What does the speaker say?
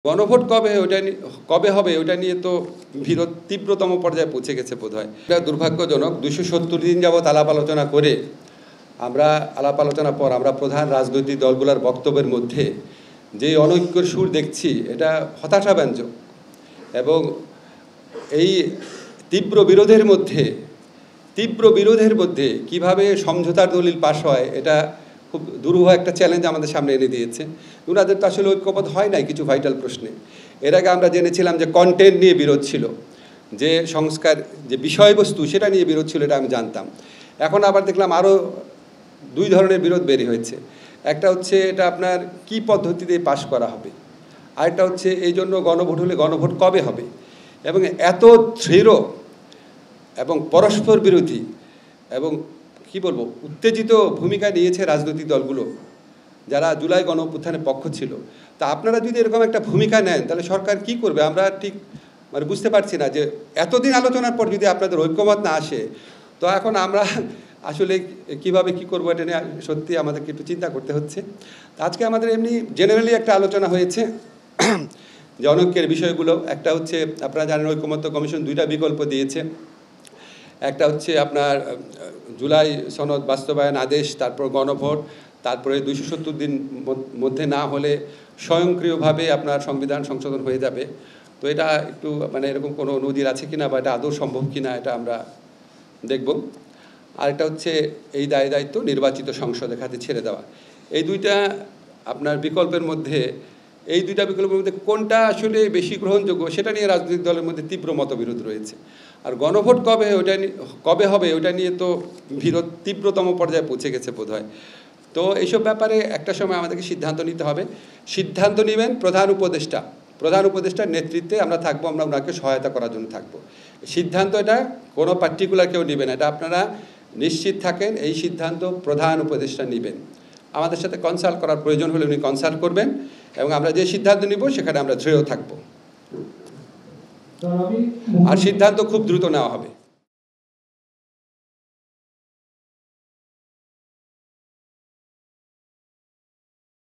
গণভোট কবে হবে ওটা নিয়ে তো বিরোধ তীব্রতম পর্যায়ে পৌঁছে গেছে বোধহয়। এটা দুর্ভাগ্যজনক। 270 দিন যাবৎ আলাপ আলোচনা করে আলাপ আলোচনার পর আমরা প্রধান রাজনৈতিক দলগুলোর বক্তব্যের মধ্যে যে অনৈক্যের সুর দেখছি এটা হতাশাব্যঞ্জক। এবং এই তীব্র বিরোধের মধ্যে কিভাবে সমঝোতার দলিল পাশ হয় এটা খুব দুরূহ একটা চ্যালেঞ্জ আমাদের সামনে এনে দিয়েছে। ওনাদের তো আসলে ঐক্যমত হয় নাই কিছু ভাইটাল প্রশ্নে। এর আগে আমরা জেনেছিলাম যে কন্টেন্ট নিয়ে বিরোধ ছিল, যে সংস্কার যে বিষয়বস্তু সেটা নিয়ে বিরোধ ছিল, এটা আমি জানতাম। এখন আবার দেখলাম আরও দুই ধরনের বিরোধ বের হয়েছে। একটা হচ্ছে এটা আপনার কি পদ্ধতিতে পাশ করা হবে, আরেকটা হচ্ছে এই জন্য গণভোট হলে গণভোট কবে হবে। এবং এত দৃঢ় এবং পরস্পর বিরোধী এবং কি বলবো উত্তেজিত ভূমিকা নিয়েছে রাজনৈতিক দলগুলো যারা জুলাই গণঅভ্যুত্থানের পক্ষ ছিল। তা আপনারা যদি এরকম একটা ভূমিকা নেন তাহলে সরকার কি করবে আমরা ঠিক বুঝতে পারছি না। যে এতদিন আলোচনার পর যদি আপনাদের ঐক্যমত না আসে, তো এখন আমরা আসলে কিভাবে কি করবো এটা নিয়ে সত্যি আমাদেরকে একটু চিন্তা করতে হচ্ছে। আজকে আমাদের এমনি জেনারেলি একটা আলোচনা হয়েছে যে অনৈক্যের বিষয়গুলো। একটা হচ্ছে আপনারা জানেন ঐকমত্য কমিশন দুইটা বিকল্প দিয়েছে। একটা হচ্ছে আপনার জুলাই সনদ বাস্তবায়ন আদেশ, তারপর গণভোট, তারপরে 270 দিন মধ্যে না হলে স্বয়ংক্রিয়ভাবে আপনার সংবিধান সংশোধন হয়ে যাবে। তো এটা একটু এরকম কোনো নজির আছে কিনা বা এটা আদৌ সম্ভব কিনা এটা আমরা দেখব। আরেকটা হচ্ছে এই দায়িত্ব নির্বাচিত সংসদের হাতে ছেড়ে দেওয়া। এই দুইটা আপনার বিকল্পের মধ্যে কোনটা আসলে বেশি গ্রহণযোগ্য সেটা নিয়ে রাজনৈতিক দলের মধ্যে তীব্র মতবিরোধ রয়েছে। আর গণভোট কবে হবে ওটা নিয়ে তো বিরোধ তীব্রতম পর্যায়ে পৌঁছে গেছে বোধহয়। তো এইসব ব্যাপারে একটা সময় আমাদেরকে সিদ্ধান্ত নিতে হবে। সিদ্ধান্ত নেবেন প্রধান উপদেষ্টার নেতৃত্বে আমরা থাকবো, আমরা ওনাকে সহায়তা করার জন্য থাকবো। সিদ্ধান্ত এটা কোনো পার্টিকুলার কেউ নেবেন, এটা আপনারা নিশ্চিত থাকেন। এই সিদ্ধান্ত প্রধান উপদেষ্টা নেবেন। আমাদের সাথে কনসাল্ট করার প্রয়োজন হলে উনি কনসাল্ট করবেন এবং আমরা যে সিদ্ধান্ত নিব সেখানে আমরা দৃঢ় থাকব। আর সিদ্ধান্ত খুব দ্রুত নেওয়া হবে।